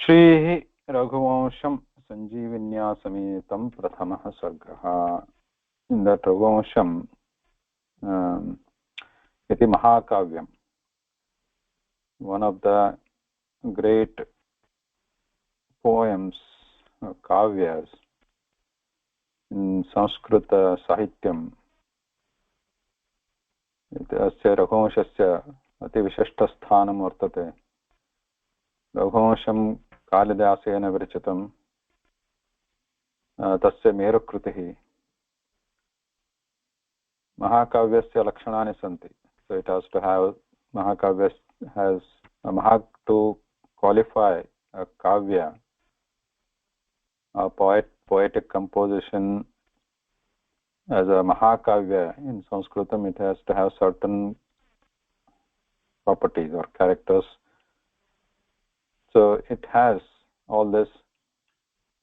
श्री रघुवंशम संजीवन्या समेतं प्रथमः सर्गः. In that Raghuvamsham, iti Mahakavyam, one of the great poems, Kavyas in Sanskrit Sahityam. अस्य रघुवंशस्य अतिविशिष्टस्थानं वर्तते. रघुवंशं कालिदासेन विरचितं, तस्य मेरुकृतिः. महाकाव्यस्य लक्षणानि सन्ति. So it has to have, Mahakavya has to qualify a kavya, a poetic composition as a Mahakavya. In Sanskritam it has to have certain properties or characters. So it has all this,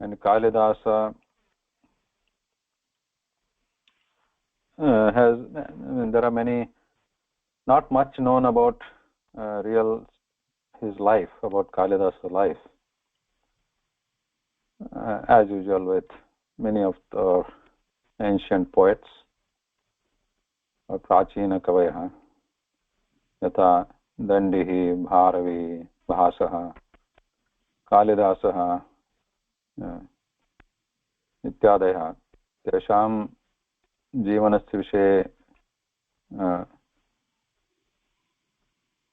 and Kalidasa has, there are many, not much known about his life, about Kalidasa's life, as usual with many of the ancient poets or prachina kavayah, yatha Dandihi, Bharavi, Bhasha, Kalidasa इत्यादयः. तेषां जीवनस्य विषये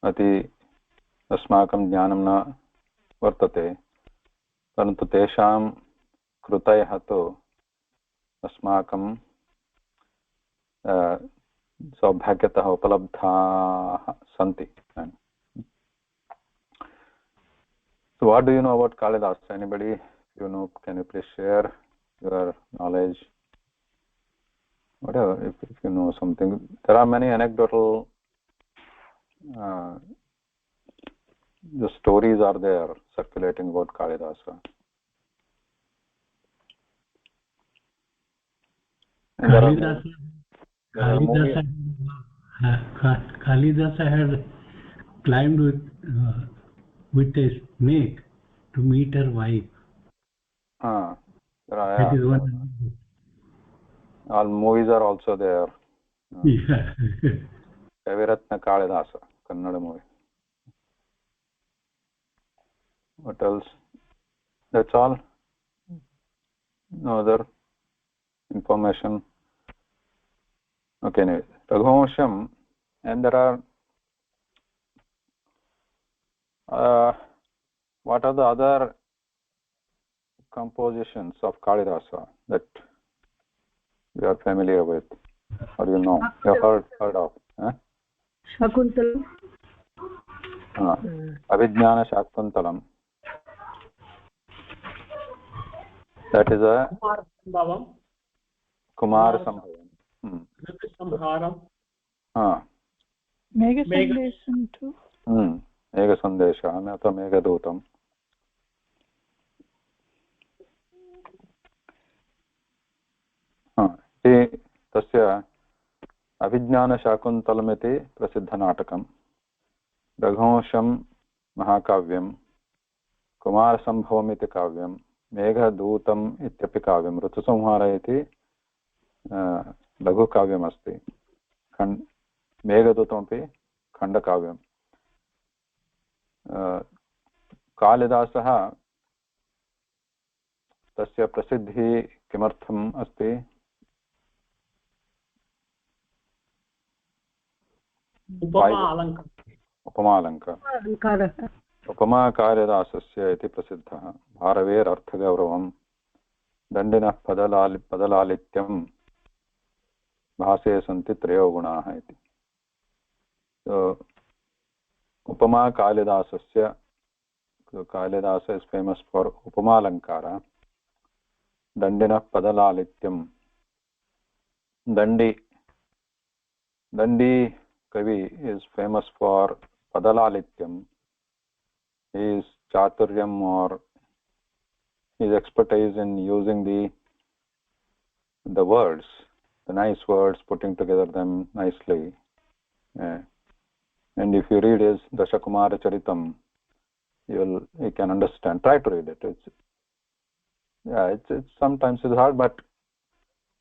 अति अस्माकं ज्ञानं न वर्तते, परन्तु तेषां कृतयः तु अस्माकं सौभाग्यतः उपलब्धाः सन्ति. So what do you know about Kalidasa? Anybody, you know, can you please share your knowledge? Whatever, if you know something. There are many anecdotal the stories are there circulating about Kalidasa. Kalidasa had climbed with a snake to meet her wife. That is one. All movies are also there. Yeah. Kaviratna Kalidasa, Kannada movie. What else? That's all? No other information? Okay, anyway. Raghuvamsham, and there are what are the other compositions of Kalidasa that you are familiar with, or you know, you have heard of? Shakuntalam. Abhijnana Shakuntalam. That is a Kumar Sambhavam. Megha Sandesham too. Megha Sandesham अथवा Meghadutam. तस्य अभिज्ञानशाकुन्तलमिति प्रसिद्धनाटकं, रघुवंशं महाकाव्यं, कुमारसम्भवमिति काव्यं, मेघदूतम् इत्यपि काव्यं, ऋतुसंहार इति लघुकाव्यमस्ति, मेघदूतमपि खण्डकाव्यं. कालिदासः तस्य प्रसिद्धिः किमर्थम् अस्ति? उपमालङ्कारः. उपमा कालिदासस्य इति प्रसिद्धः. भारवेरर्थगौरवं, दण्डिनः पदलालित्यं, भासे सन्ति त्रयो गुणाः इति. उपमा कालिदासस्य, Kalidas is famous for Upamalankara. Dandina Padalalityam. Dandi Kavi is famous for Padalalityam. His Chaturyam, or his expertise in using the words, the nice words, putting together them nicely. And if you read his Dashakumara Charitam, you can understand. Try to read it. It's sometimes it's hard, but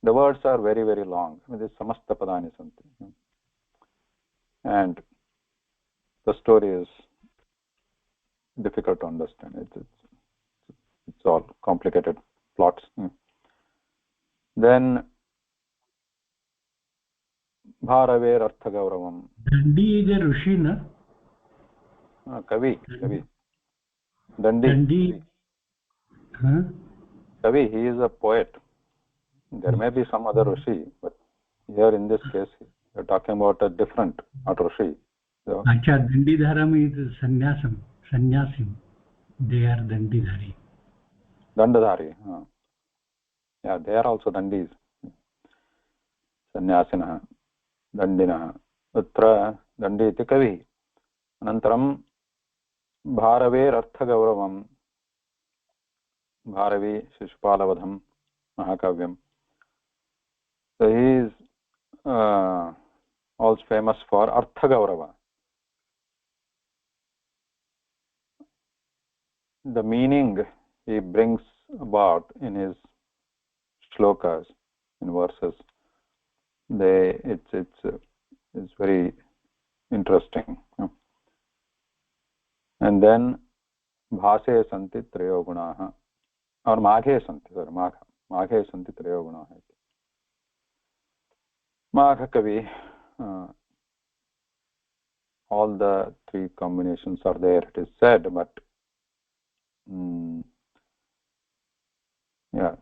the words are very, very long. I mean, this samasta padani santi, and the story is difficult to understand. It's all complicated plots. Then Bharaver Arthagauravam. Dandi is a Rishi, na? Kavi. Dandi. Huh? Kavi, he is a poet. There may be some other Rishi, but here in this case, we're talking about a different, not Rishi. So, Acha, Dandidharam is Sannyasim. They are Dandidhari. Dandadhari. Yeah, they are also Dandis. Sannyasinah, Dandinah. Utra Dandi iti Kavi. Anantaram Bharaver Arthagauravam. Bharavi Shishpalavadham Mahakavyam. So he is also famous for Arthagaurava. The meaning he brings about in his shlokas, in verses, it's very interesting. And then Bhase santi trayo gunaha, or Maghe santi, sorry, Maghe santi trayo gunaha. Magha Kavi, all the three combinations are there, it is said, but yeah.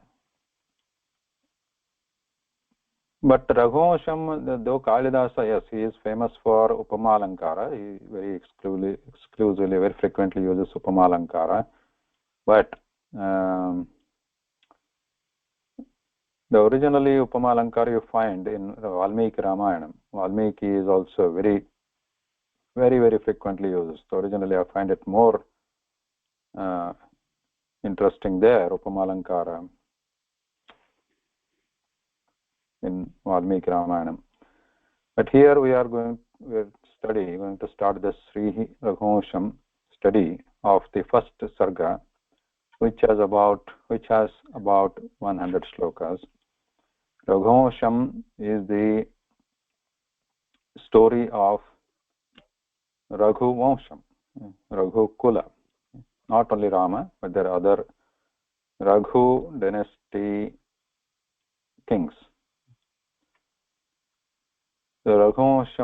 But Raghuvamsham, though Kalidasa, yes, he is famous for Upamalankara. He very exclusively, very frequently uses Upamalankara. But the originally Upamalankara you find in Valmiki Ramayana. Valmiki is also very, very frequently used. So originally I find it more interesting there, Upamalankara, in Valmiki Ramayana. But here we are going to start the Sri Raghuvamsham study of the first Sarga, which has about 100 shlokas. Raghuvamsham is the story of Raghuvamsham, Raghukula. Not only Rama, but there are other Raghu dynasty kings. The Raghuvansha,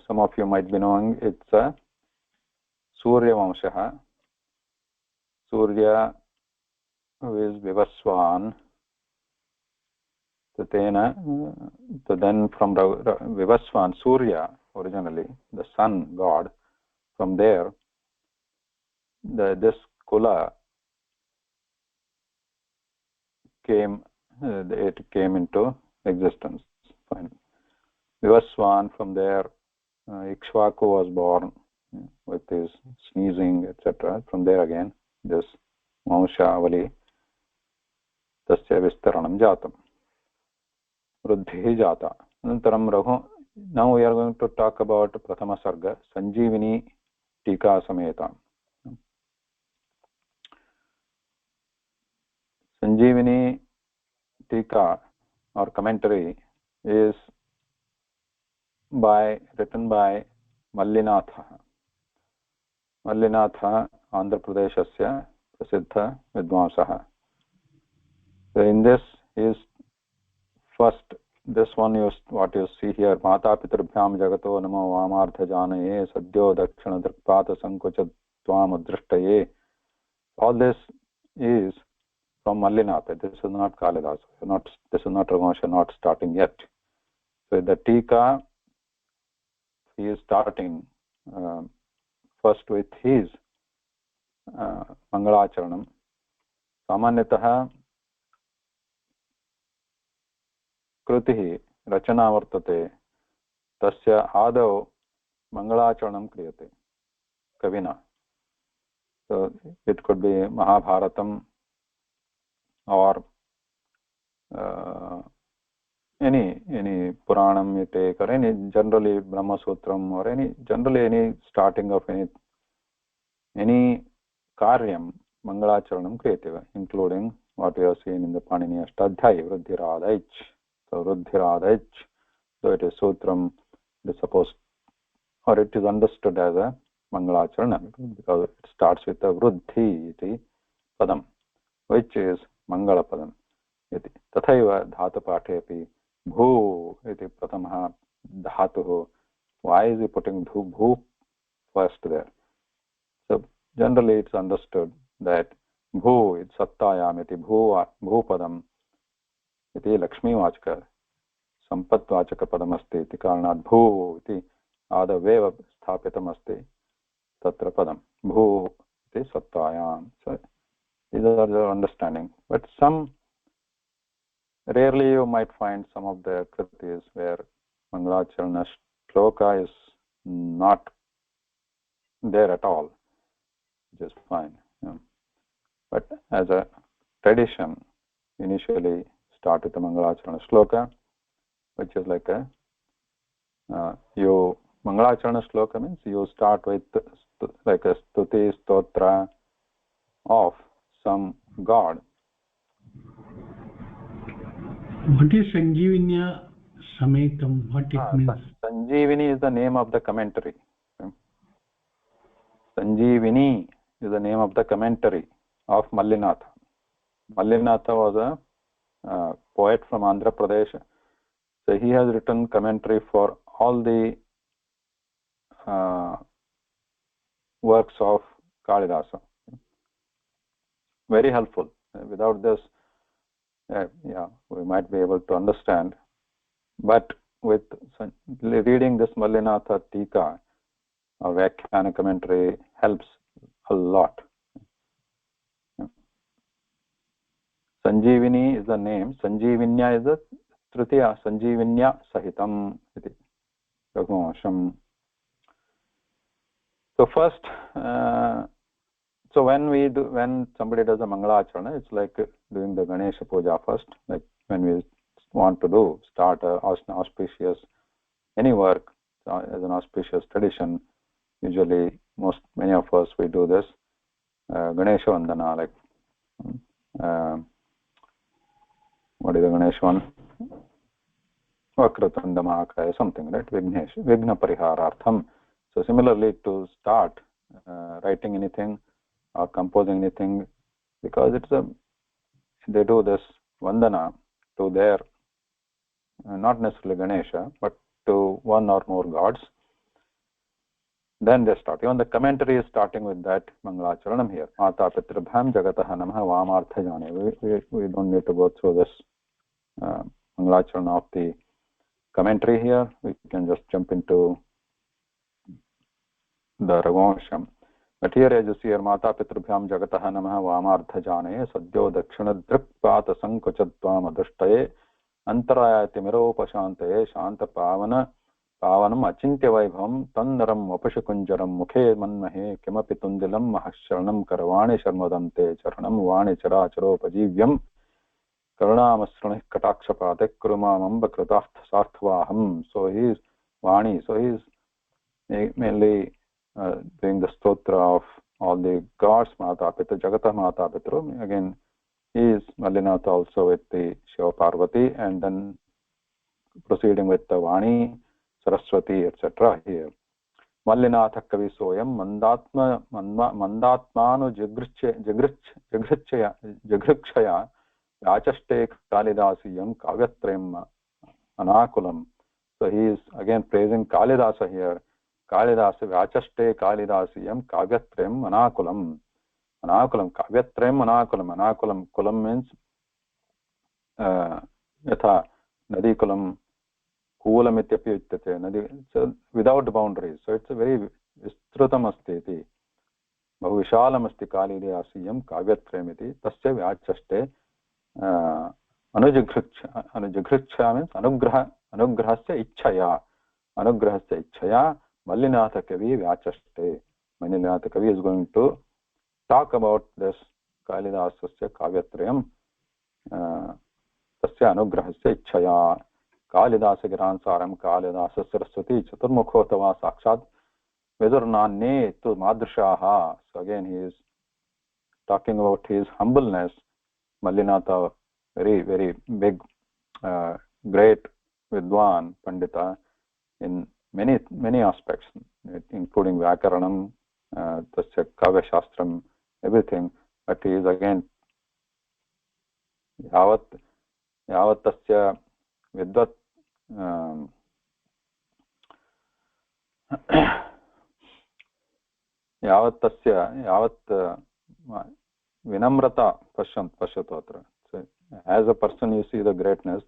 some of you might be knowing, it's a Surya Vamsha. Surya, who is Vivaswan. So then from Vivaswan, Surya, originally, the sun god, from there, this Kula came into existence. Fine. Vivaswan, from there, Ikshvaku was born with his sneezing, etc. From there again, this Vamshavali, Tasya Vistaranam Jatam, Ruddhi Jata. Anantaram now we are going to talk about Prathama Sarga, Sanjeevini Tika Sameta. Sanjeevini Tika or commentary is written by Mallinatha. Mallinatha, Andhra Pradeshasya Prasiddha Vidvansah. So in this is first, this one what you see here, Mata Pitrabhyam Jagato Namo Vamartha Janaye Sadyo Dakshana Drikpata Sankucha Tvam Adrishtaye. All this is from Mallinatha. This is not Kalidasa. This is not Raghuvamsha, not starting yet. So the Tika, he is starting first with his Mangalacharanam. Samanyatah Krutihi Rachana Vartate Tasya Adau Mangalacharanam Kriyate Kavina. So it could be Mahabharatam or any Puranam you take, or any generally Brahma Sutram, or any starting of any Karyam, Mangalacharanam Kriyateva, including what we have seen in the Panini Ashtadhyayi, Vruddhiradhaich. So Vruddhiradhaich, so it is Sutram, it is supposed, or it is understood as a Mangalacharana, because it starts with a Vruddhi iti Padam, which is Mangala Padam. Tathaiva Dhatupaఠे अपि Bhu iti Prathamaha Dhatuh. Why is he putting Bhu first there? So generally it's understood that Bhu is Sattayam iti Bhu Padam iti Lakshmi Vachaka Sampat Vachaka Padam asti iti Karanat Bhu iti Adaveva Sthapitam asti Tatra Padam. Bhu iti Sattayam. So these are the understanding. But rarely you might find some of the kritis where Mangalacharana shloka is not there at all, which is fine. Yeah. But as a tradition, initially start with the Mangalacharana shloka, which is like Mangalacharana shloka means you start with like a stuti stotra of some god. What is Sanjeevanya Sametam? What it means? Sanjeevini is the name of the commentary. Sanjeevini is the name of the commentary of Mallinatha. Mallinatha was a poet from Andhra Pradesh. So he has written commentary for all the works of Kalidasa. Very helpful. Without this, we might be able to understand. But with reading this Mallinatha Tika, or Vyakhyana commentary, helps a lot. Sanjeevini is the name. Sanjeevinya is the Tritiya. Sanjeevinya Sahitam iti Raghuvamsham. So first, so when somebody does a Mangalacharana, it's like doing the Ganesha Puja first. Like when we want to start an auspicious any work as an auspicious tradition. Usually, many of us we do this Ganesha Vandana, like what is the Ganesha one? Vakratanda Mahakaya, something, right? Vigna Pariharartham. So similarly, to start writing anything or composing anything, because they do this Vandana to their not necessarily Ganesha, but to one or more gods. Then they start. Even the commentary is starting with that Mangalacharanam here. Mata Pitrabham Jagataha Namaha Vamartha Jane. We don't need to go through this Mangalacharana of the commentary here. We can just jump into the Raghuvansham. But here, as you see here, Mata Pitrabhyam Jagataha Namaha Vamartha Jane Sadyo Dakshina Drikpata Sankuchatvam Adrushtaye Antarayati Miropashantaye Shanta Pavanam Achintya Vaibhavam Tannaram Vapashakunjaram Mukhe Manmahe Kimapi Tundilam Mahasharanam Karavani Sharmadante Charanam Vani Characharopajivyam Karunamasrani Katakshapate Kurumam Ambakratah Sarthvaham. So he is Vani. So he is mainly doing the stotra of all the gods, Mata Pitra, Jagata Mata Pitru. Again, he is Mallinatha also with the Shiva Parvati, and then proceeding with the Vani, Saraswati, etc. here. Mallinatha Kavi Soyam Mandatmanu Jagrikshaya Yachaste Kalidasiyam Kavyatrem Anakulam. So he is again praising Kalidasa here. Kalidasa Vachaste Kalidasiyam Kavyatrem Anakulam. Anakulam Kavyatrem Anakulam. Anakulam Kulam means Yatha Nadi Kulam Kulam Ityapi Utyate Nadi. So without boundaries. So it's a very Vistrutam asti iti. Bahu Vishalam asti Kalidasiyam Kavyatrem iti. Tasya Vachaste Anujaghricha means Anugrahasya Ichchaya. Anugrahasya Ichchaya. Mallinatha Kavi Vyachaste. Mallinatha Kavi is going to talk about this Kalidasasya Kavyatrayam Tasya Anugrahasya Ichchaya. Kalidasa Giransaram Kalidasa Saraswati Chaturmukhotava Sakshat Vedurnane tu Madrishaha. So again he is talking about his humbleness. Mallinatha, very, very big, great Vidwan, Pandita, in many aspects, including Vyakaranam, Tasya Kavya Shastram, everything. But he is again Yavat Tasya Vidvat Yavat Vinamrata Pashyatu atra. So as a person you see the greatness,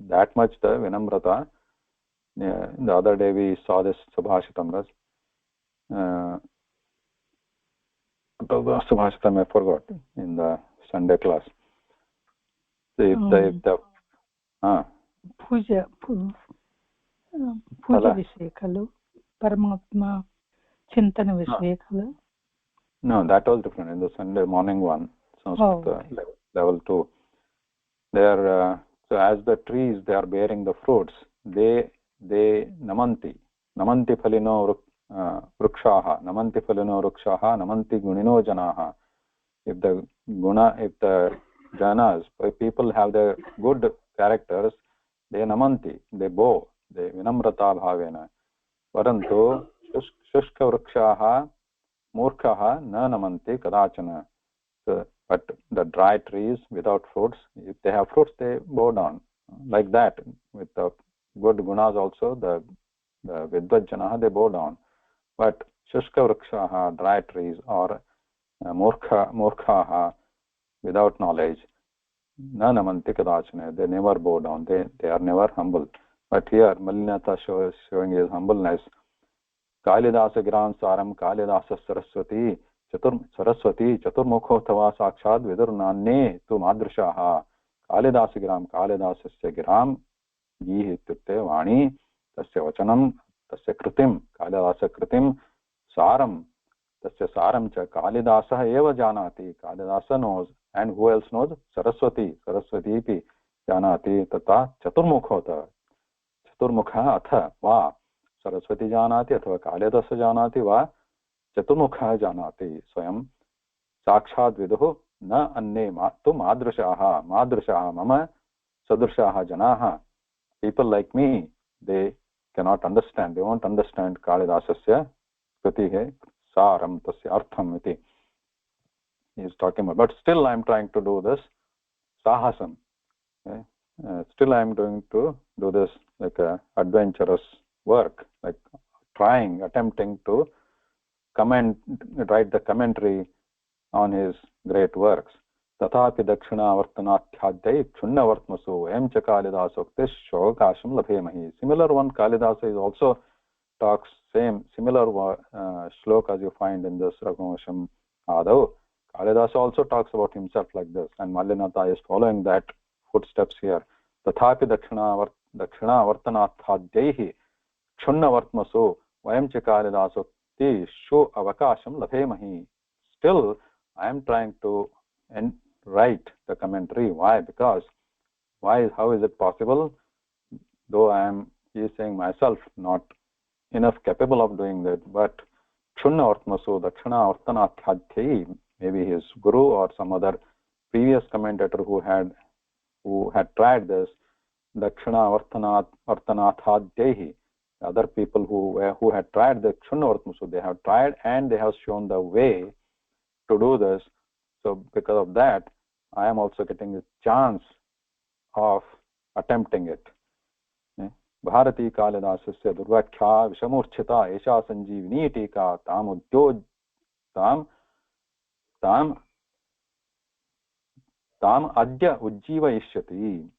that much the Vinamrata. The other day we saw this Subhashitam. Subhashitam I forgot in the Sunday class. So if the Puja विषये खलु परमात्मा चिन्तन विषये खलु. No, that was different. In the Sunday morning one, Sanskrit level 2. They are so as the trees they are bearing the fruits. They namanti phalino vrukshaha, namanti gunino janaha. If the janas, if people have the good characters, they namanti, they bow, they vinamrata bhavena. Parantu shushka vrukshaha murkhaha na namanti kadachana. So, but the dry trees without fruits, if they have fruits, they bow down. Like that, with the good gunas also, the vidvajjanaha, they bow down. But shushka vrikshaha, dry trees, or murkhaha, without knowledge, na namanti kadachana, they never bow down, they are never humble. But here, Mallinatha showing his humbleness. Kalidasa Giransaram Kalidasa Saraswati Chaturmukhotava Sakshad Vidurnane tu Madrishaha. Kalidasa Kalidasasya Giram Gihi Ityukte Vani Tasya Vachanam Tasya Kritim Kalidasa Kritim Saram Tasya Saram cha Kalidasa eva janati. Kalidasa knows, and who else knows? Saraswati iti janati tata Chaturmukhota Chaturmukha atha va Saraswati janati अथवा Kalidas janati va चतुर्मुखः janati स्वयं साक्षात् विदुः न अन्ये तु मादृशाः मम सदृशाः जनाः. People like me, they cannot understand, they won't understand Kalidasasya kritiः saram tasya artham iti. He is talking about, but still I am trying to do this sahasam. Okay? Still I am going to do this like a adventurous work, like attempting to write the commentary on his great works. Tathapi dakshinavartanathyadhyai kshunnyavartmasu em cha kalidasoktis shokasham labhemahi. Similar one, Kalidasa is also talks similar shloka as you find in this Raghuvamsham Adav. Kalidasa also talks about himself like this, and Mallinatha is following that footsteps here. Tathapi dakshinavartanathyadhyai kshunnyavartmasu em cha kalidasoktis sho avakasham labhemahi. Still, I am trying to write the commentary. Why? Because how is it possible? Though he is saying myself not enough capable of doing that, but Chunna Artmasu Dakshina Artanathyadhyai, maybe his guru or some other previous commentator who had tried this, Dakshina Artanathyadhyai, other people who had tried the Chunna Artmasu, they have tried and they have shown the way to do this. So because of that, I am also getting a chance of attempting it. Bharati Kalidasasya Durvakhya Vishamurchita Esha Sanjeevini Tika Tam Adya Ujjiva Ishyati.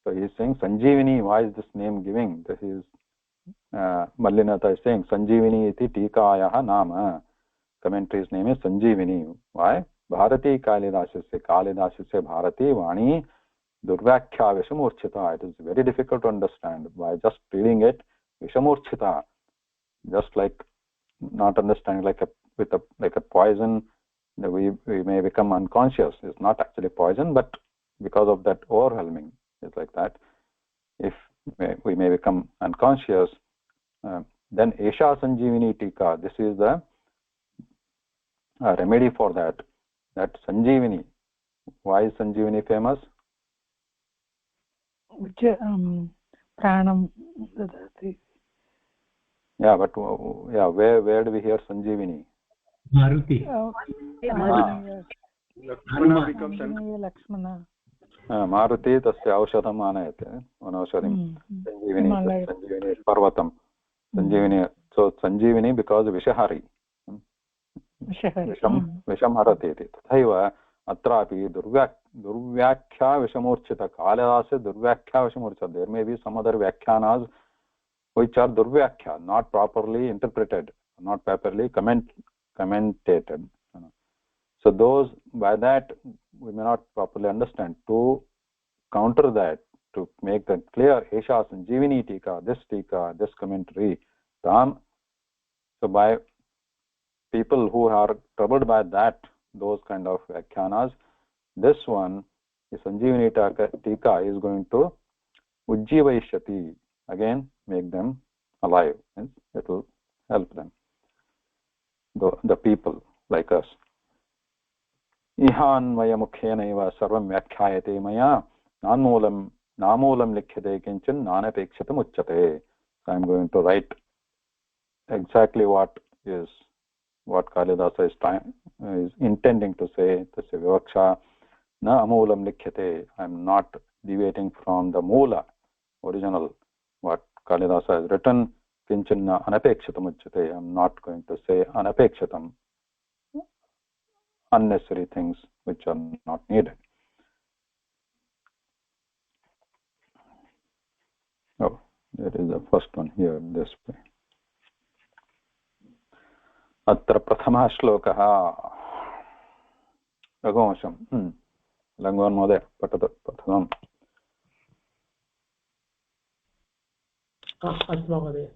So he is saying Sanjeevini. Why is this name giving? This is Mallinatha is saying Sanjeevini iti Tikayaha Nama. Commentary's name is Sanjeevini. Why? Bharati Kalidasasya Bharati Vani Durvakhya Vishamurchita. It is very difficult to understand by just reading it. Vishamurchita, just like not understanding like a poison, we may become unconscious. It's not actually poison, but because of that overwhelming, it's like that. If we may become unconscious. Then Esha Sanjeevini Tika, this is the remedy for that. That Sanjeevini. Why is Sanjeevini famous? Which pranam dadati. Yeah, but where do we hear Sanjeevini? Maruti. Lakshmana. Maruti tasya aushadam anayate. Vanaushadam. Sanjeevini Parvatam. Sanjeevini. So Sanjeevini because Vishahari. Visham harati iti. Tathaiva atrapi durvyakhya vishamurchita. Kalidasa durvyakhya vishamurchita. There may be some other vyakhyanas which are durvyakhya, not properly interpreted, not properly commentated. So those, by that we may not properly understand. To counter that, to make that clear, Esha Sanjeevini Tika, this commentary, so by people who are troubled by that, those kind of vyakhyanas, this one, the Sanjeevani Tika is going to Ujjivaishyati, again make them alive. It will help them, the people like us. Ihanvaya mukhenaiva sarvam vyakhyayate maya namulam likhyate kinchan nanapekshatam uchyate. So I am going to write exactly what Kalidasa is intending to say. Tasya vivaksha na amulam likhyate. I am not deviating from the mula, original, what Kalidasa has written. Kinchan na anapekshatam uchyate. I am not going to say anapekshatam, unnecessary things which are not needed. Oh, there is the first one here, this way. Atra prathama shlokaha. Raghuvamsham. Langon Mode, Patata Patanam. Asmavade.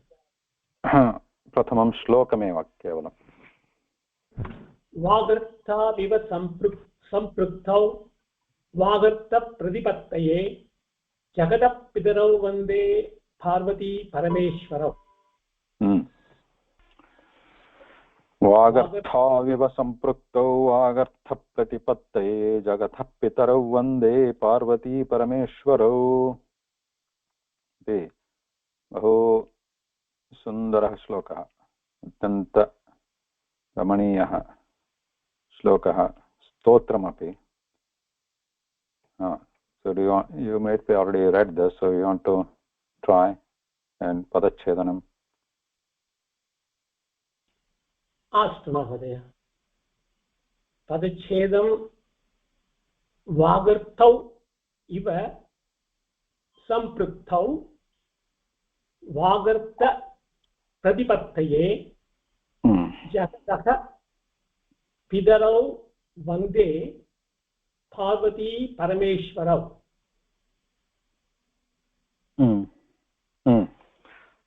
Prathamam shlokamev kevalam. Vagartha viva samprukthau vagartha pradipattaye jagata pitarau vande Parvati Parameshwarau. Vagartha viva samprukthau vagartha pradipattaye jagata pitarau vande Parvati Parameshwarau. Bahu sundarah shlokaha. Attanta ramaniyah shlokaha. Stotramapi. So you might be already read this, so you want to try and Padachchedanam. Astu Mahodaya. Padachchedam Vagarthau iva samprukthau Vagartha pradipattaye jagataha pidarau vande Parvati Parameshwarau.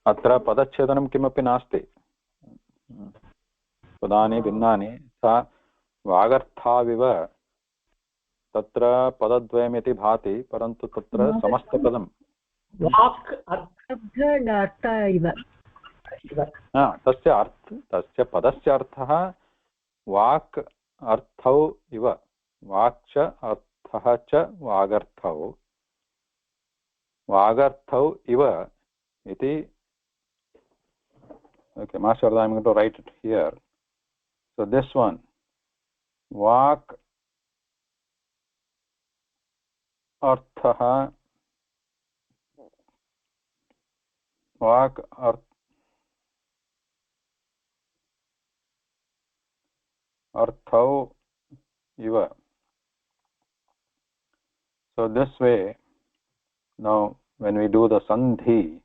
अत्र पदच्छेदनं किमपि नास्ति. पदानि भिन्नानि. सा वागर्थाविव तत्र पदद्वयमिति भाति, परन्तु तत्र समस्तपदं वाक् तस्य पदस्य अर्थः वाक् अर्थौ इव. वाक् च अर्थः च वागर्थौ इव iti. Okay, Master, I'm going to write it here. So this one, Vak Arthaha, Vak Arthau Iva. So this way, now when we do the Sandhi,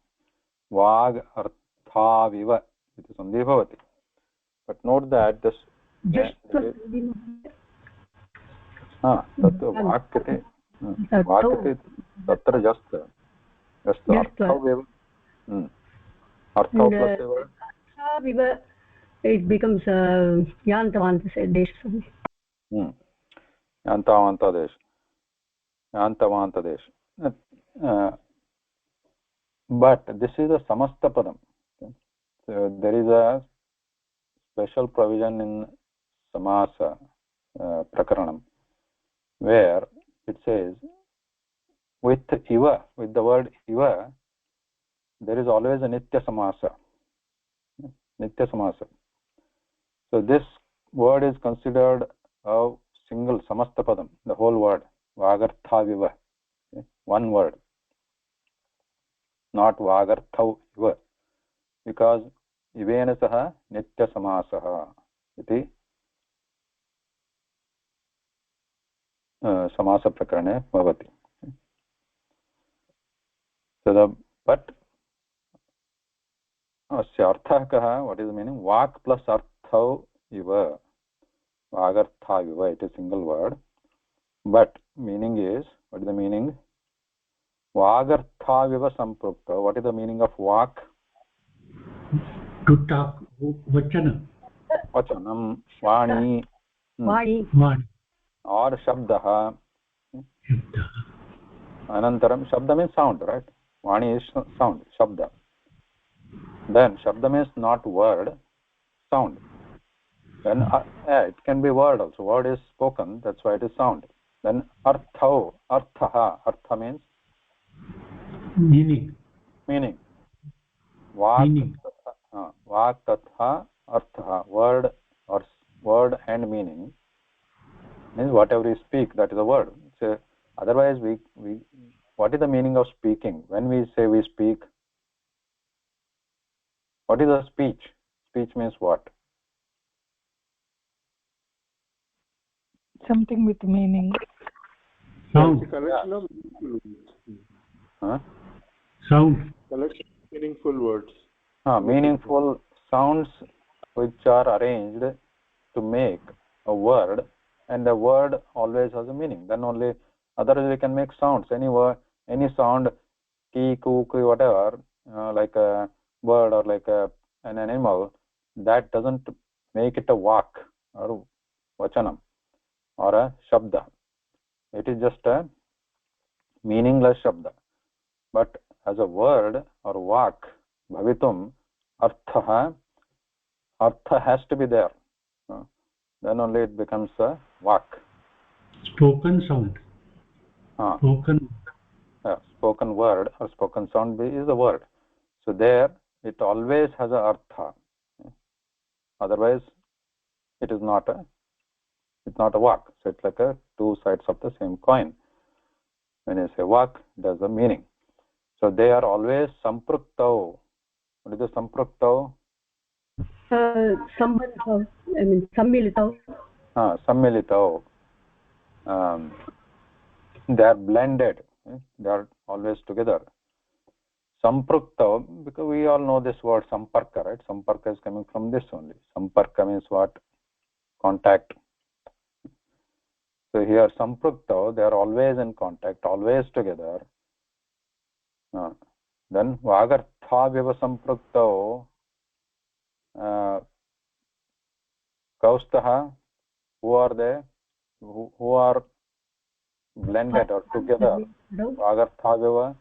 Vag Arthaviva, it is Sandhi Bhavati. But note that this Vakyate Tatra just Arthaviva. Arthav plus it becomes Yantavanta Desh. Yantavanta Desh. but this is a samasta padam. Okay? So there is a special provision in Samasa prakaranam where it says with iva, with the word iva, there is always a nitya samasa. Nitya samasa. So this word is considered a single samasta padam, the whole word, vagartha viva, okay? One word, not vagartha viva, because ivena saha nitya samasaha iti samasa prakarane bhavati. So the but asya arthah kaha, what is the meaning? Vak plus artha iva, vagartha viva, it is single word, but meaning is, what is the meaning? Vagartha viva samprukta. What is the meaning of vak? To talk, vachana. Vachanam, vani, Vani. or shabdaha. Shabda. Anantaram, shabda means sound, right? Vani is sound, shabda. Then shabda means not word, sound. Then it can be word also. Word is spoken, that's why it is sound. Then artha, arthaha. Artha means Meaning. meaning. Vak, Meaning. Vak tatha artha, word or word and meaning means whatever you speak, that is a word. So otherwise, we what is the meaning of speaking? When we say we speak, what is a speech? Speech means what? Something with meaning. Sound. It's a collection of meaningful words. Huh? Sound. Collection of meaningful words. Meaningful sounds which are arranged to make a word, and the word always has a meaning. Then only, otherwise we can make sounds. Any word, any sound, ki, ku, whatever, like a bird or like an animal, that doesn't make it a vak or vachanam or a shabda. It is just a meaningless shabda. But as a word or vak, bhavitum, artha has to be there. Then only it becomes a vak. Spoken sound. Spoken. Spoken word or spoken sound is a word. So there it always has a artha. Otherwise it is not a vak. So it's like a two sides of the same coin. When you say vak, it has a meaning. So they are always sampruktav. What is the sampruktav? Sambandhav, I mean sammilitav. Sammilitav. They are blended. They are always together. Sampruktav, because we all know this word samparka, right? Samparka is coming from this only. Samparka means what? Contact. So here sampruktav, they are always in contact, always together. Then vagartha viva sampruktav, kaustaha, who are they? Who are blended or together? Vagartha viva.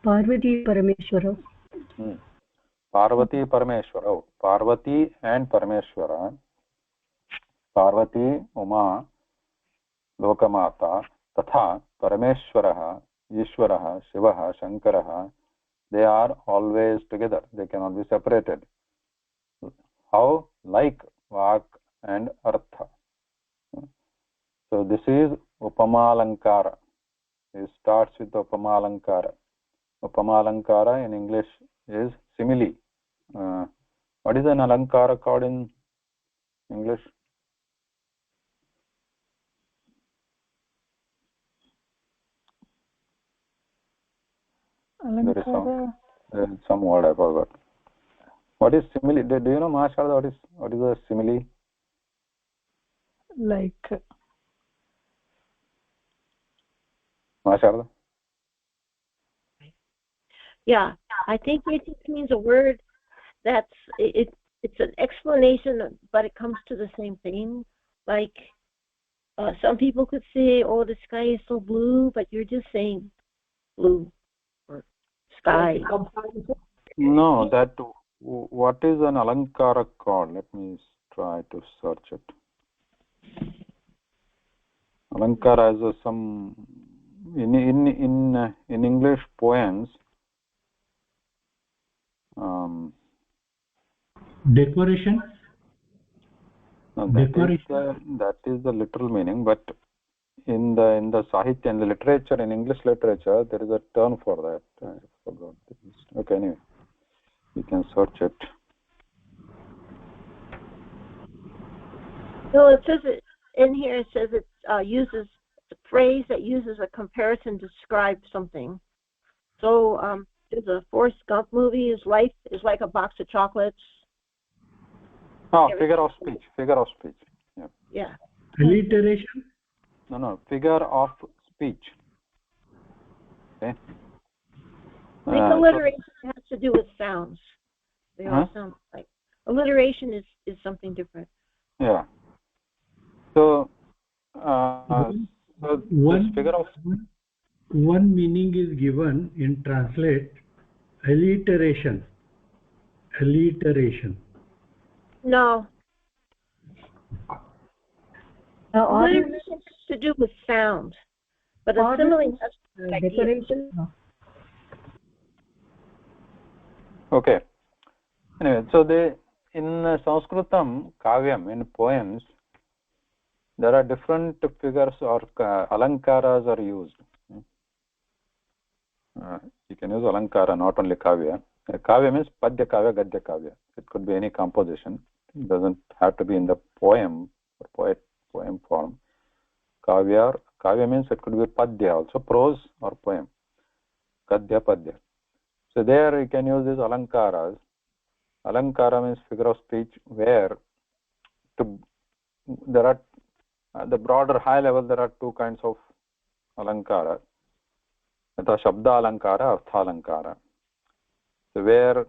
Parvati Parameshwara. Parvati Parameshwara. Parvati and Parameshwara. Parvati Uma Lokamata Tatha Parameshwaraha Ishwaraha Shivaha Shankaraha, they are always together. They cannot be separated. How? Like Vak and Artha. So this is Upamalankara. It starts with Upamalankara. Upamalankara in English is simile. What is an alankara called in English? Alankara. There is some word I forgot. What is simile? Do you know, Mahasharada, what is a simile? Like. Mahasharada? Yeah, I think it just means a word that's it's an explanation, but it comes to the same thing. Like some people could say, "Oh, the sky is so blue," but you're just saying blue. Or sky. No, that what is an alankara called? Let me try to search it. Alankara is some in English poems. Decoration. No, Decoration. that is the literal meaning, but in the Sahitya, in the literature, in English literature, there is a term for that. I forgot. Okay, anyway, you can search it. No, it says it in here. It says it uses the phrase that uses a comparison to describe something. So there's a Forrest Gump movie. His life is like a box of chocolates. Oh, figure of speech. Figure of speech. Yeah. Yeah. Alliteration. No. Figure of speech. Okay. I think alliteration has to do with sounds. They all sound like. Alliteration is something different. Yeah. So, this figure of one meaning is given in translate alliteration. Alliteration. No. Alliteration has to do with sound, but a simile has like decoration. Okay. Anyway, so in Sanskritam, Kavyam, in poems, there are different figures or alankaras are used. You can use alankara, not only kavya. Kavya means padya kavya, gadya kavya. It could be any composition. It doesn't have to be in the poem or poem form. Kavya means it could be padya also, prose or poem. Gadya, padya. So there you can use these alankaras. Alankara means figure of speech where there are at the broader high level there are two kinds of alankara. It's shabda alankara, artha alankara. So where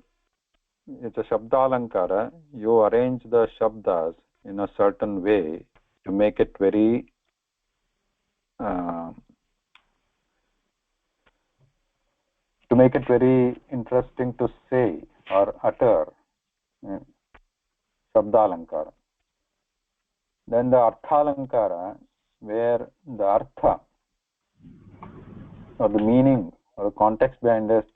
it's a shabda alankara, you arrange the shabdas in a certain way to make it very interesting to say or utter. Shabda alankara. Then the artha alankara, where the artha or the meaning or the context behind it,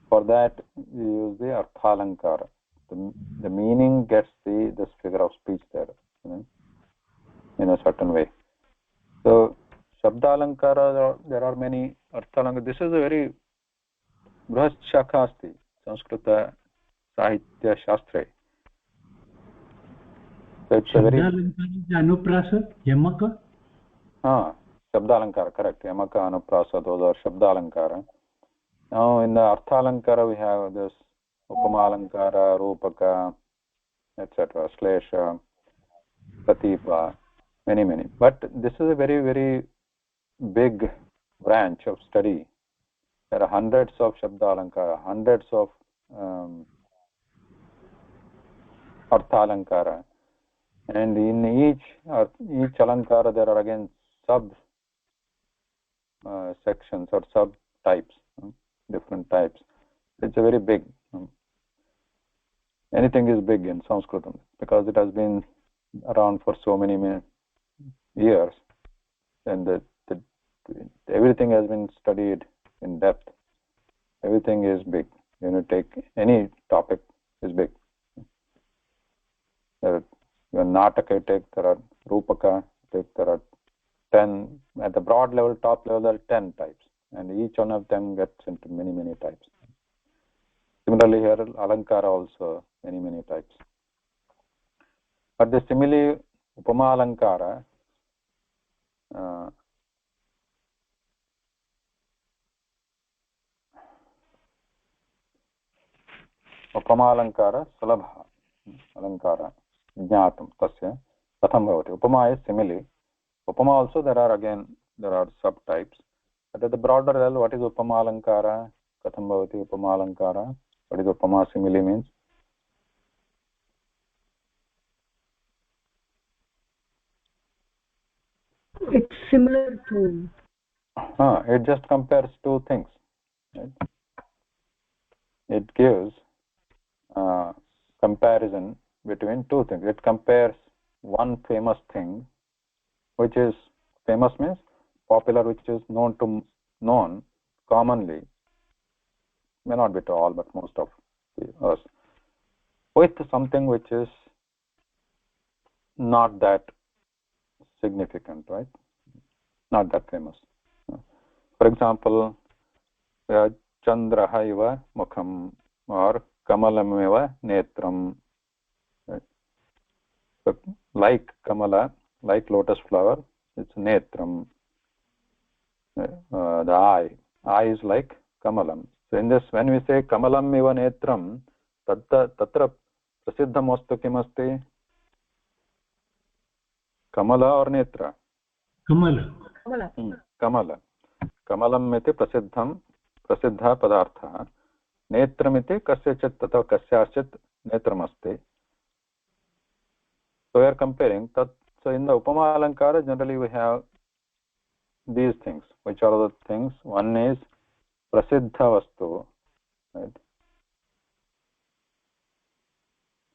for that we use the artha alankara. The meaning gets this figure of speech there, in a certain way. So shabda alankara, there are many artha alankara. This is a very brahad shakha asti Sanskrita Sahitya Shastre. So it's a very anuprasa, yamaka. Shabda alankara, correct. Yamaka, anuprasa, those are shabda alankara. Now in the artha alankara we have this Upamalankara, Rupaka, etc. Shlesha, Pratipa, many. But this is a very, very big branch of study. There are hundreds of shabda alankara, hundreds of artha alankara. And in each alankara there are again sub sections or sub types, different types. It's a very big. Anything is big in Sanskrit because it has been around for so many years, and everything has been studied in depth. Everything is big. You take any topic is big. Nataka take, there are Rupaka take, there are 10 at the broad level, top level there are 10 types, and each one of them gets into many types. Similarly here alankara also many types. But the simile upamalankara upamalankara sulabha alankara jnatam tasya katham bhavati. Upama is simile. Upama also there are subtypes. But at the broader level, what is upamalankara? Katham bhavati upamalankara? What is upama simile means? It's similar to. It just compares two things. Right? it gives comparison between two things. It compares one famous thing, which is famous means popular, which is known commonly, may not be to all, but most of us, with something which is not that significant, right? Not that famous. For example, Chandraha iva mukham or Kamalam iva netram. So, like Kamala, like lotus flower, it's netram. The eye is like Kamalam. So in this, when we say Kamalam iva netram, tatra prasiddham vastu kimasti? Kamala or netra? Kamala. Kamala. Kamalam iti prasiddha padartha. Netram iti kasyachit tata kasyachit netram asti. So we are comparing that. So in the Upamalankara, generally we have these things. Which are the things? One is prasiddha vastu, right?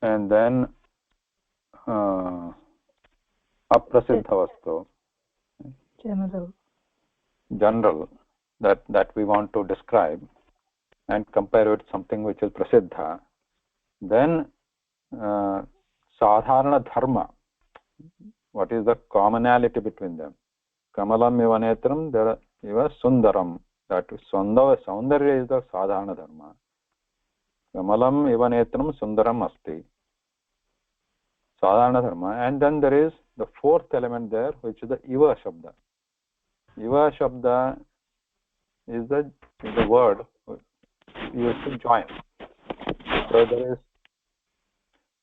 And then aprasiddha vastu, general, that we want to describe and compare it with something which is prasiddha. Then sadharana dharma, what is the commonality between them? Kamalam iva netram, there iva sundaram, that saundarya is the sadharana dharma. Kamalam iva netram sundaram asti, sadharana dharma. And then there is the fourth element there, which is the iva shabda. Iva shabda is the word used to join. So there is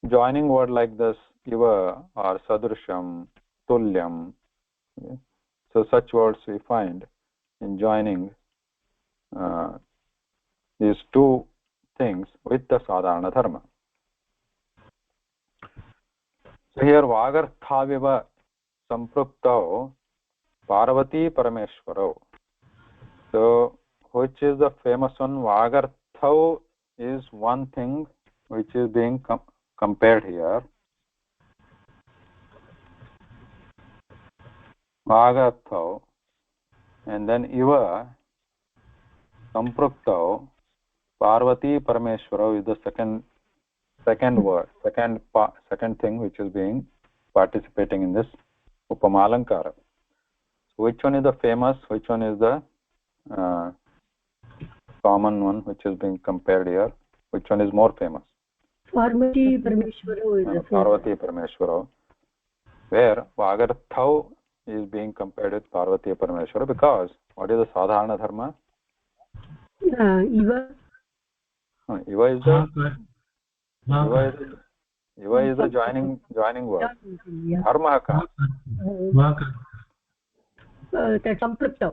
joining word like this, iva or sadrusham, tulyam. Okay. So such words we find in joining these two things with the sadharana dharma. So here vagarthaviva sampruptau Parvati Parameshwaro. So which is the famous one? Vagarthau is one thing which is being compared here. Vagarthau, and then iva sampraktau Parvati Parameshwaro is the second word, second thing which is being participating in this Upamalankara. So which one is the famous? Which one is the common one which is being compared here? Which one is more famous? Parvati Parameshwaro is the Parvati Parameshwaro, where Vagarthau is being compared with Parvati Parameshwara, because what is the sadharana dharma? Iva. Iva is the joining word. Dharma ka. That sampraktau.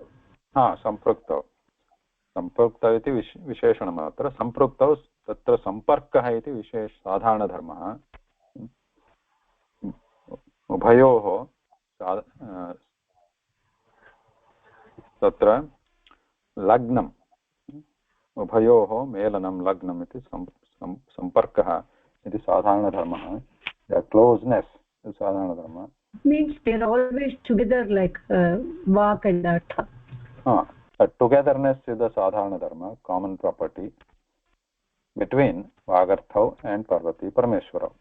Sampraktau. Sampraktau iti visheshanam atra. Sampraktau tatra samparkah iti vishesh sadharana dharma. Ubhayoho tatra lagnam. Ubhayoho melanam lagnam iti samparkah iti sadharana dharma. The closeness is sadharana dharma. Means they're always together, like vak and tha. Togetherness is the sadharana dharma, common property between Vagarthau and Parvati Parameshwara.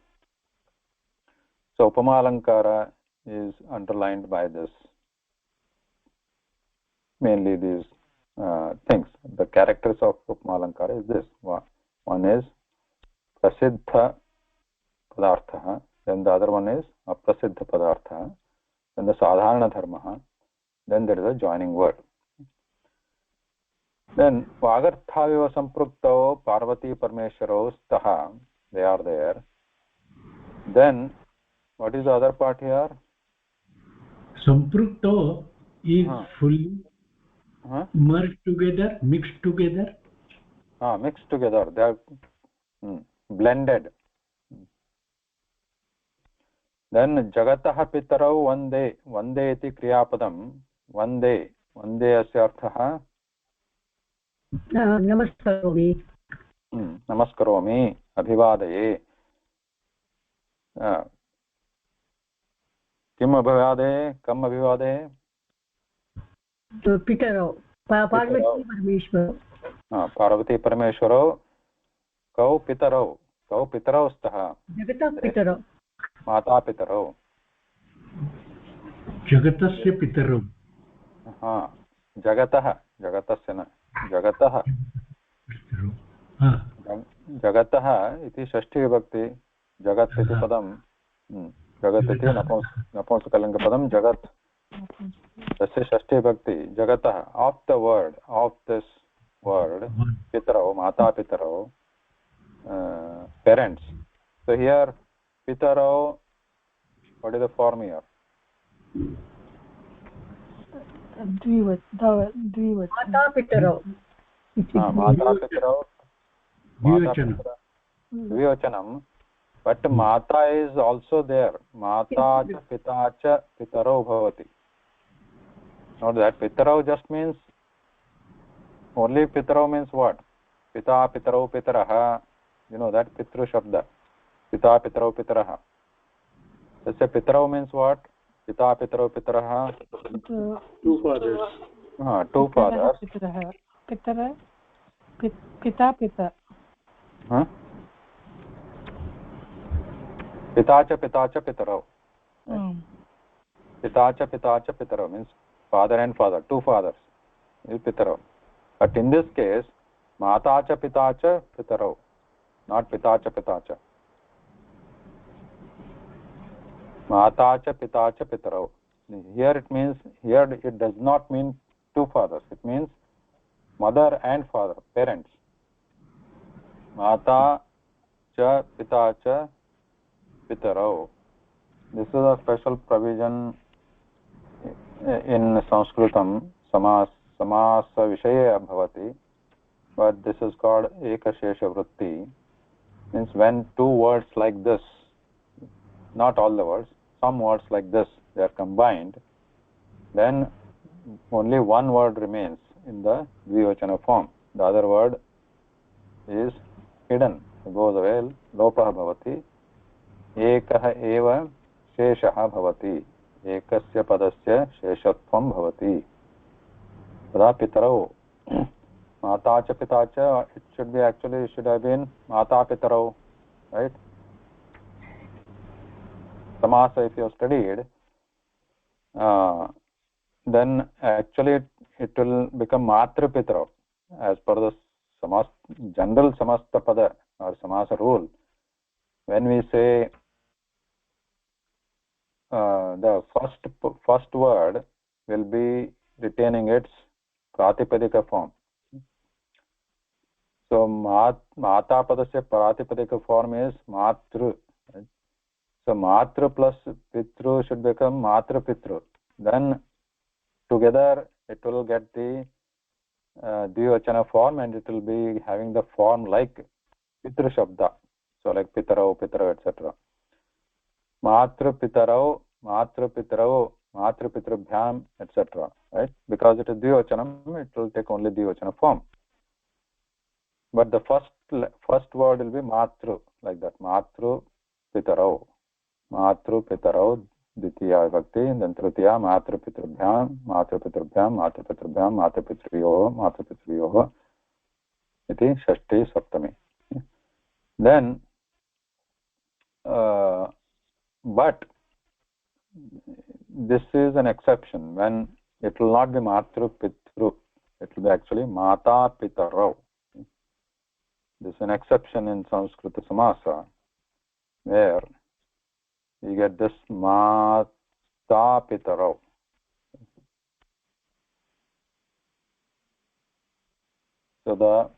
So Upamalankara is underlined by this, mainly these things. The characters of Upamalankara is this. One is prasiddha padartha, then the other one is aprasiddha padartha, then the sadharana dharma, then there is a joining word. Then Vagarthaviva Samprukto Parvati Parameshwaro Staha, they are there. Then what is the other part here? Samprukto is fully merged together, mixed together. Mixed together, they are blended. Then Jagataha Pitarau Vande iti Kriyapadam Vande asya arthaha Namaskaromi. नमस्करोमि अभिवादये किम् अभिवादये कम् अभिवादये पितरौ पार्वती परमेश्वरौ पार्वती परमेश्वरौ कौ पितरौ स्तः जगतः पितरौ माता पितरौ जगतस्य पितरौ जगतस्य न जगतः जगतः इति षष्ठी विभक्ति जगत् इति पदं जगत् इति नपुंसकलिङ्गपदं जगत् तस्य षष्ठी विभक्ति जगतः of the word of this word पितरौ माता पितरौ parents. So here pitarau, what is the form here? माता पितरौ द्विवचनम, but mata is also there. Mata cha pita cha pitarau bhavati. Not that pitarau just means only pitarau means what? Pita pitarau pitaraha. You know that pitru shabda. Pita pitarau pitaraha. Let's say pitarau means what? Pita pitarau pitaraha. Two fathers. Two fathers. Pitara. Pita pita. Pita cha pitarau. Pita cha pitarau means father and father. Two fathers. Is pitarau. But in this case, mata cha pitarau. Not pita cha. Mata cha pitarau. Here it does not mean two fathers. It means mother and father, parents. Mata cha pitarau. This is a special provision in Sanskritam. Samasa vishaye bhavati. But this is called ekashesha vritti. Means when two words like this, not all the words, some words like this, they are combined, then only one word remains in the dvivachana form. The other word is hidden, it goes away, lopah bhavati, ekah eva sheshaha bhavati, ekasya padasya sheshatvam bhavati. Tada pitarau. Mata cha pita cha, it should have been mata pitarau, right? Samasa, if you have studied, then actually it will become matra pitarau as per the general samasta pada or samasa rule. When we say the first word will be retaining its pratipadika form. So mata padasya pratipadika form is matru. Right? So matru plus pitru should become matra pitru. Then together it will get the dvivachana form and it will be having the form like pitru shabda. So like pitarau, etc. Matru pitarau, matrupitrubyam, etc. Right? Because it is dvivachanam, it will take only dvivachana form. But the first word will be matru, like that. Matru pitarau, ditiya vibhakti, and then tritiya matrupitrubyam, matrupitriyoho, iti shashti saptami. Then, but this is an exception when it will not be matrupitru, it will be actually mata pitarau. This is an exception in Sanskrit Samasa, where you get this mata pitarau. So the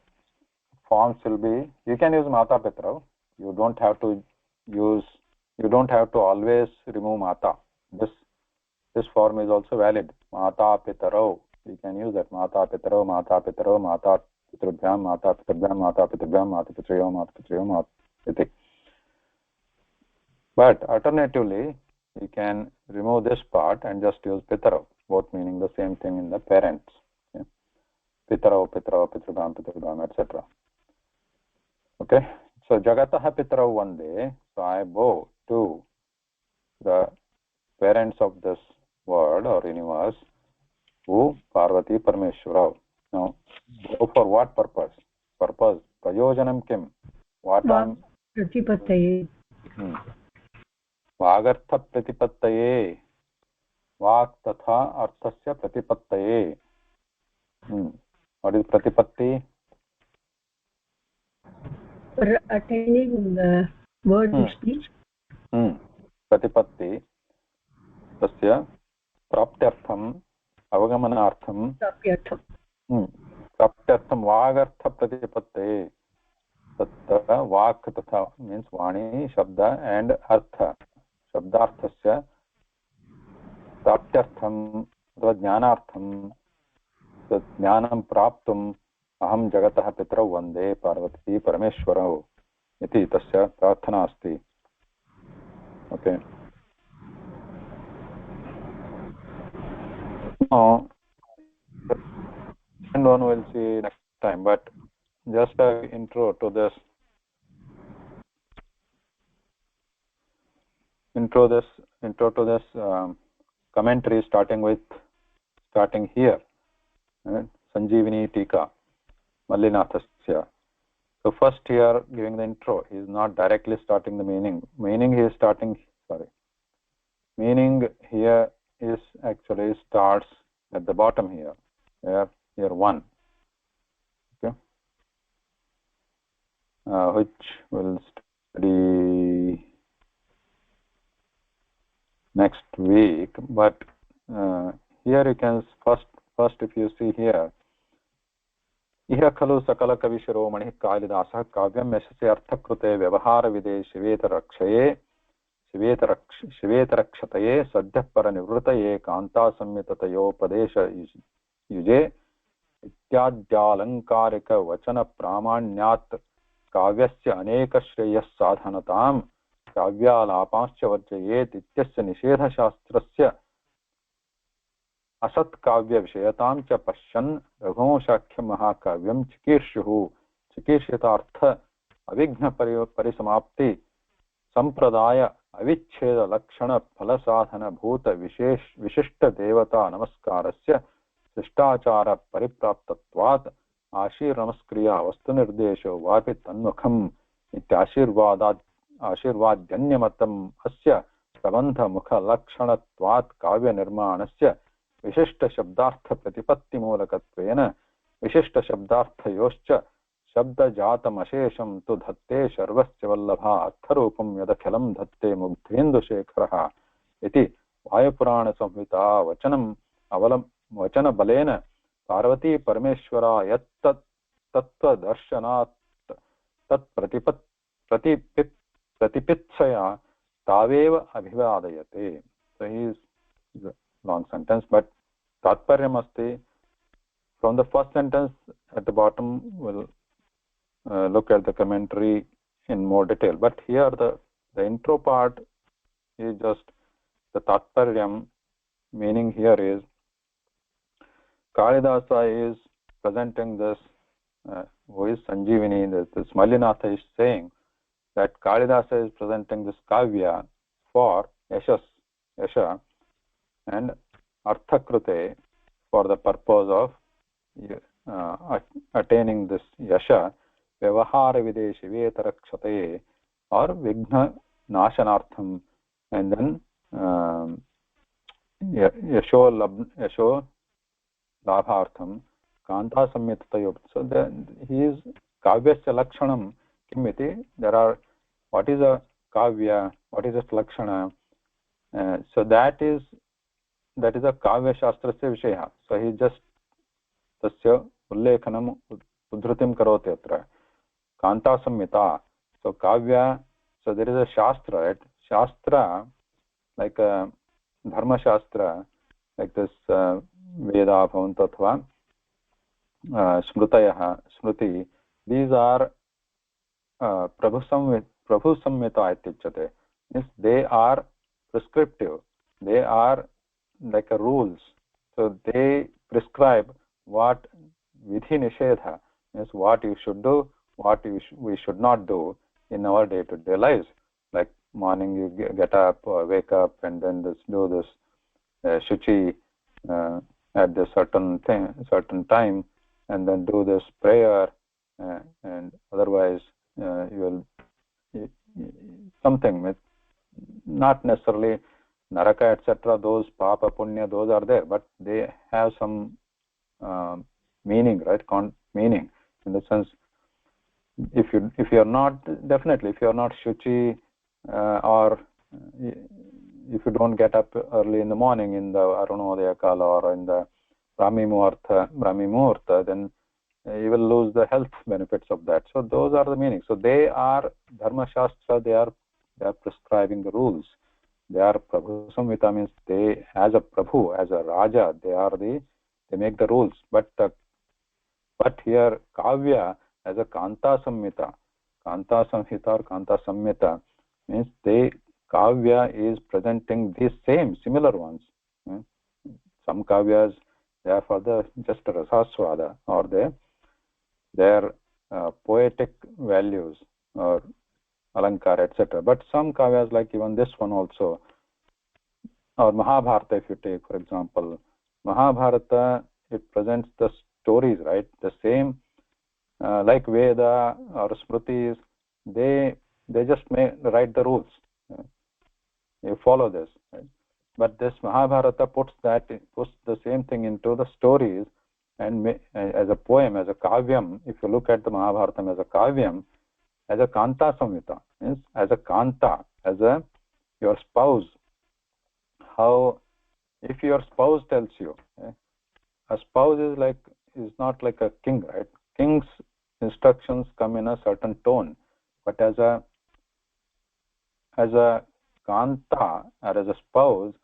forms will be, you can use mata pitarau. You don't have to always remove mata. This form is also valid. Mata pitarau. You can use that. Mata pitarau, mata pitrubhyam, mata pitriyo, iti. But alternatively, you can remove this part and just use pitarau, both meaning the same thing in the parents. Okay? Pitarau, pitrubhyam, etc. Okay, so Jagatah Pitarau Vande, so I bow to the parents of this world or universe, who Parvati Parameshwara. Now, bow for what purpose? Purpose, Prayojanam Kim? What I'm... Pratipattaye. Vagartha Pratipattaye. Vak Tatha Arthasya Pratipattaye. What is Pratipatti? For attaining the word of speech. Pratipatti. Tasya Praptyartham Avagamanartham. Praptyartham Vagartha Pratipattaye. Tatra Vak Tatha means Vani, Shabda and Artha. Shabdarthasya Praptyartham अथवा ज्ञानार्थम ज्ञानं प्राप्तुम् अहं जगतः पितरौ वन्दे पार्वती परमेश्वरौ इति तस्य प्रार्थना अस्ति. Okay. Now, and one will see next time, but just an intro to this. Intro to this commentary starting here. Sanjeevani Tika Mallinathasya. So first here giving the intro, he is not directly starting the meaning. Meaning here is actually starts at the bottom here. Here 1. Okay. Which will study next week, but here you can first if you see here, इह खलु सकल कविशिरोमणिः कालिदासः काव्यं यशसि अर्थकृते व्यवहारविदे शिवेतरक्षतये सद्यः परनिवृतये कान्तासंहिततयोपदेश युजे इत्याद्यालङ्कारिकवचनप्रामाण्यात् काव्यस्य अनेकश्रेयस्साधनतां काव्यालापांश्च वर्जयेत् इत्यस्य निषेधशास्त्रस्य असत्काव्यविषयतां च पश्यन् रघुवंशाख्यं महाकाव्यं चिकीर्षितार्थ अविघ्नपरिसमाप्ति संप्रदाय अविच्छेदलक्षण फलसाधनभूत विशिष्टदेवता नमस्कारस्य शिष्टाचार परिप्राप्तत्वात् आशीर्नमस्क्रिया वस्तुनिर्देशो वापि तन्मुखम् इत्याशीर्वाद्यन्यमतम् अस्य प्रबन्धमुखलक्षणत्वात् काव्यनिर्माणस्य विशिष्टशब्दार्थप्रतिपत्तिमूलकत्वेन विशिष्टशब्दार्थयोश्च शब्दजातमशेषं तु धत्ते शर्वस्य वल्लभा अर्थरूपं यदखिलं धत्ते मुग्धेन्दुशेखरः इति वायुपुराणसंहिता वचनबलेन पार्वती परमेश्वरा यत्तत्त्वदर्शनात् तत्प्रतिपित्सया तावेव अभिवादयते. So he is long sentence, but tatparyam asti. From the first sentence at the bottom, we'll look at the commentary in more detail. But here the intro part is just the tatparyam. Meaning here is Kalidasa is presenting this, who is Sanjeevani, this Mallinatha is saying that Kalidasa is presenting this Kavya for Yasha and Arthakrute for the purpose of attaining this Yasha, Vyavahara Videshi Vetarakshataya or Vigna Nashanartham, and then Yasho Labhartham Kanta Samita. So he is Kavyasya Lakshanam Kimiti. There are, what is a Kavya, what is a Lakshana? So that is a Kavya Shastrasya Vishaya. So he just tasya ullekhanam udhrutim karoti atra. Kanta Samhita. So Kavya, so there is a Shastra, right? Shastra, like a Dharma Shastra, like this Veda Bhavantatva, Smruti, these are Prabhu Samhita ityuchyate. Means they are prescriptive. They are like a rules. So they prescribe what vidhi nishedha, means what you should do, what we should not do in our day-to-day lives. Like morning you get up or wake up and then do this shuchi at this certain time, and then do this prayer, and otherwise you will something with not necessarily naraka etc. Those papa punya, those are there, but they have some meaning, right? Meaning in the sense, if you are not, definitely if you are not shuchi or if you don't get up early in the morning in the Arunodaya Kala or in the Brahmi Muhurta, then you will lose the health benefits of that. So those are the meanings. So they are Dharma Shastra, they are prescribing the rules. They are Prabhu Samhita, means they, as a Prabhu, as a Raja, they make the rules. But here Kavya as a Kanta Samhita or Kanta Samhita means Kavya is presenting these similar ones. Some Kavyas, they are for just rasaswada, or their poetic values or Alankara, etc. But some Kavyas, like even this one also, or Mahabharata, if you take, for example, Mahabharata, it presents the stories, right? The same, like Veda or Smritis, they just write the rules. You follow this, right? But this Mahabharata puts the same thing into the stories, and as a poem, as a kavyam. If you look at the Mahabharata as a kavyam, as a Kanta Samhita, means as a Kanta, as your spouse. How, if your spouse tells you, a spouse is not like a king, right? King's instructions come in a certain tone, but as a Kanta or as a spouse,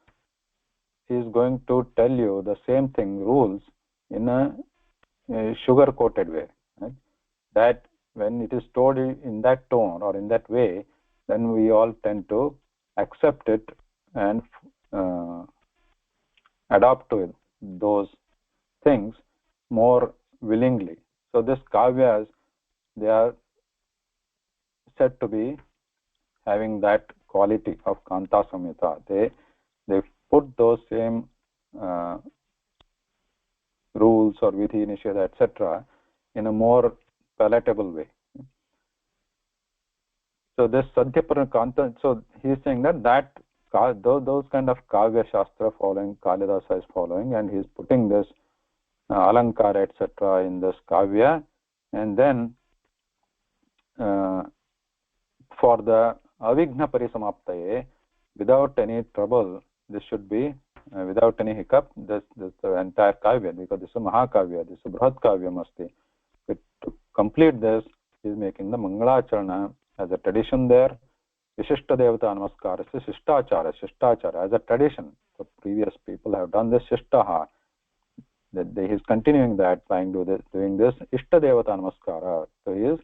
he is going to tell you the same thing, rules, in a sugar-coated way, right? That when it is told in that tone or in that way, then we all tend to accept it and adopt to it, those things more willingly. So this Kavyas, they are said to be having that quality of Kanta Samhita. They put those same rules or vidhi, nisheda, etc. in a more palatable way. So this Sadhyapurana Kanta, so he is saying that those kind of Kavya Shastra following, Kalidasa is following, and he is putting this Alankara, etc. in this Kavya, and then for the Avigna Parisamaptaye, without any trouble, this should be, without any hiccup, this the entire Kavya, because this is Mahakavya, this is Brihad Kavya Masti. To complete this, he is making the Mangalacharana as a tradition there. Vishishta Devata Namaskara, Shishtachara, as a tradition. The previous people have done this Shishtaha. He is continuing that by doing this Ishta Devata Namaskara. So he is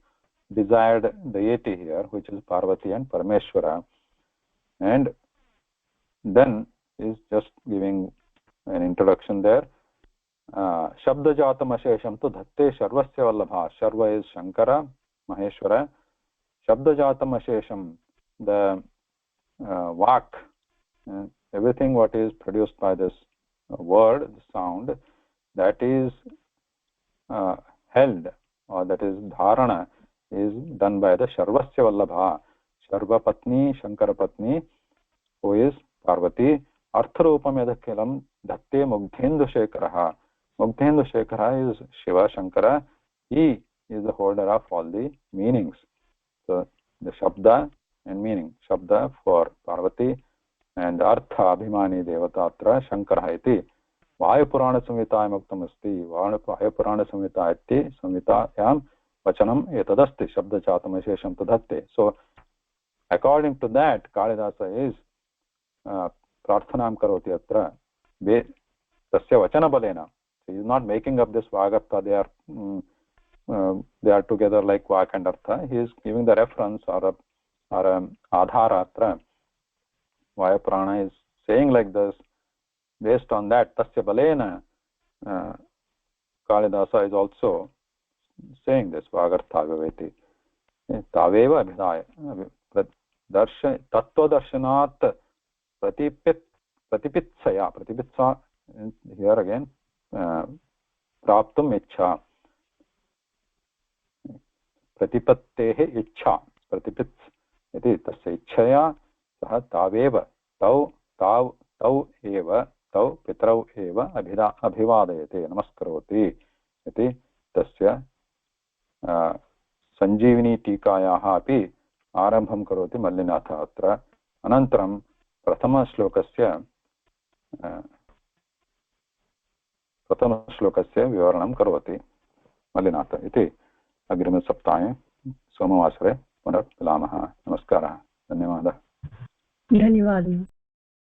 desired deity here, which is Parvati and Parameshwara. And then he is just giving an introduction there. Shabda Jatam Ashesham tu Dhatte Sharvasya Vallabha. Sharva is Shankara, Maheshwara. Shabda Jatam Ashesham, the Vak, everything what is produced by this word, the sound, that is held, or that is dharana, is done by the Sharvasya Vallabha. Sharva Patni, Shankara Patni, who is Parvati. Artharupam Yadhakilam Dhatte Mugdhendu Shekharaha. Mugdhendu Shekhara is Shiva Shankara. He is the holder of all the meanings. So the Shabda and meaning. Shabda for Parvati and Artha Abhimani Devatatra Shankara iti. Vayupurana Samhitayam Uktamasti. Vayupurana Samhita iti Samhitayam Vachanam etadasti. Shabda Chatam Ashesham Tadhatte. So according to that, Kalidasa is Prarthanam Karoti Atra. Tasya Vachana Balena. He is not making up this Vagartha. They are together like Vak and Artha. He is giving the reference or Adhara Atra. Vayuprana is saying like this. Based on that, Tasya Balena, Kalidasa is also saying this Vagartha Vaveti. तावेव अभिधाय तत्त्वदर्शनात् प्रतिपित्सया प्रतिपित्सा here again प्राप्तुम् इच्छा प्रतिपत्तेः इच्छा प्रतिपित्स् इति तस्य इच्छया सः तावेव तौ एव तौ पितरौ एव अभिवादयते नमस्करोति इति तस्य सञ्जीविनी टीकायाः अपि आरम्भं करोति मल्लिनाथः अत्र अनन्तरं प्रथमश्लोकस्य विवरणं करोति मल्लिनाथः इति अग्रिमसप्ताहे सोमवासरे पुनः मिलामः नमस्कारः धन्यवादः